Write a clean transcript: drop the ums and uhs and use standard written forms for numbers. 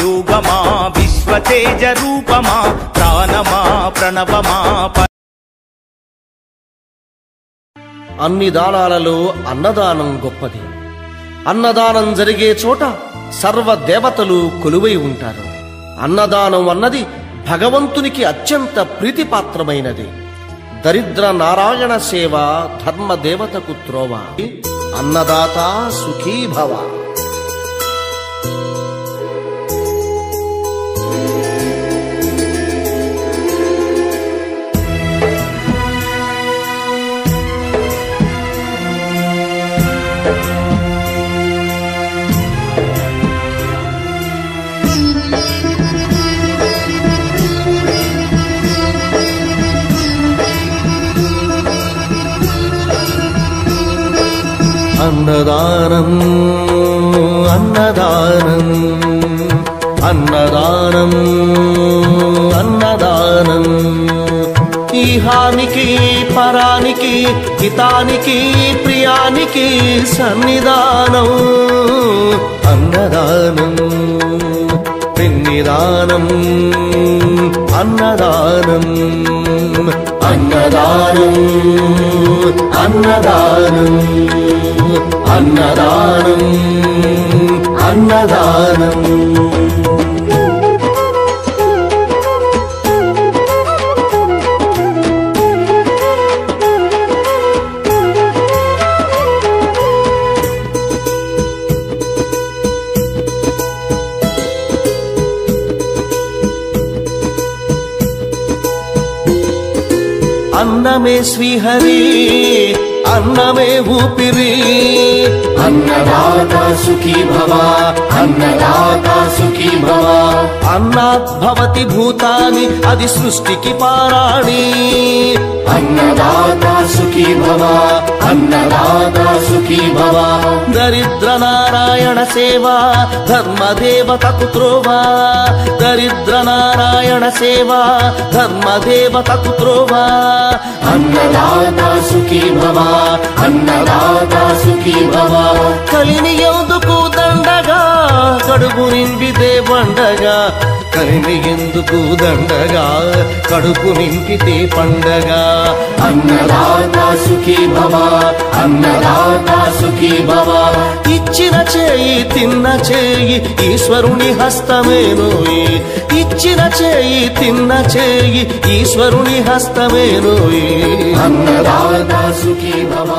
యోగమా విశ్వతేజ రూపమా ప్రాణమా ప్రణవమా. అన్ని దానాలలో అన్నదానం గొప్పది. అన్నదానం జరిగే చోట సర్వ దేవతలు కొలువై ఉంటారు. అన్నదానం అన్నది భగవంతునికి అత్యంత ప్రీతిపాత్రమైనది. దరిద్ర నారాయణ సేవ ధర్మదేవతకు త్రోవ. అన్నదాత సుఖీ భవ. అన్నదానం అన్నదానం అన్నదానం అన్నదానం. ఈహానికి పరానికి హితానికి ప్రియానికి సన్నిధానం. అన్నదానం పిన్నిదానం అన్నదానం అన్నదానం అన్నదానం అన్నదానం అన్నదానం. అన్నమే శ్రీహరి అన్నమే ఊపిరి. అన్నదాత సుఖీ భవ అన్నదాత సుఖీ భవ. అన్నాద్భవతి భూతాని అది సృష్టికి పారాణి. అన్నదాత సుఖీ భవ అన్నదాత సుఖీ భవ. దరిద్ర నారాయణ సేవ ధర్మదేవతకు త్రోవ. దరిద్ర నారాయణ సేవ ధర్మదేవతకు త్రోవ. అన్నదాత సుఖీ భవ అన్నదాత సుఖీ భవ. కలిని ఎందుకు దండగా కడుపు నింపితే పండగా. కలిని ఎందుకు దండగా కడుపు నింపితే పండగ. అన్నదాత సుఖీ భవ అన్నదాత సుఖీ భవ. ఇచ్చిన చేయి తిన్న చేయి ఈశ్వరుని హస్తమేనోయి. ఇచ్చిన చేయి తిన్న చేయి ఈశ్వరుని హస్తమేనోయి. అన్నదాత సుఖీ భవ.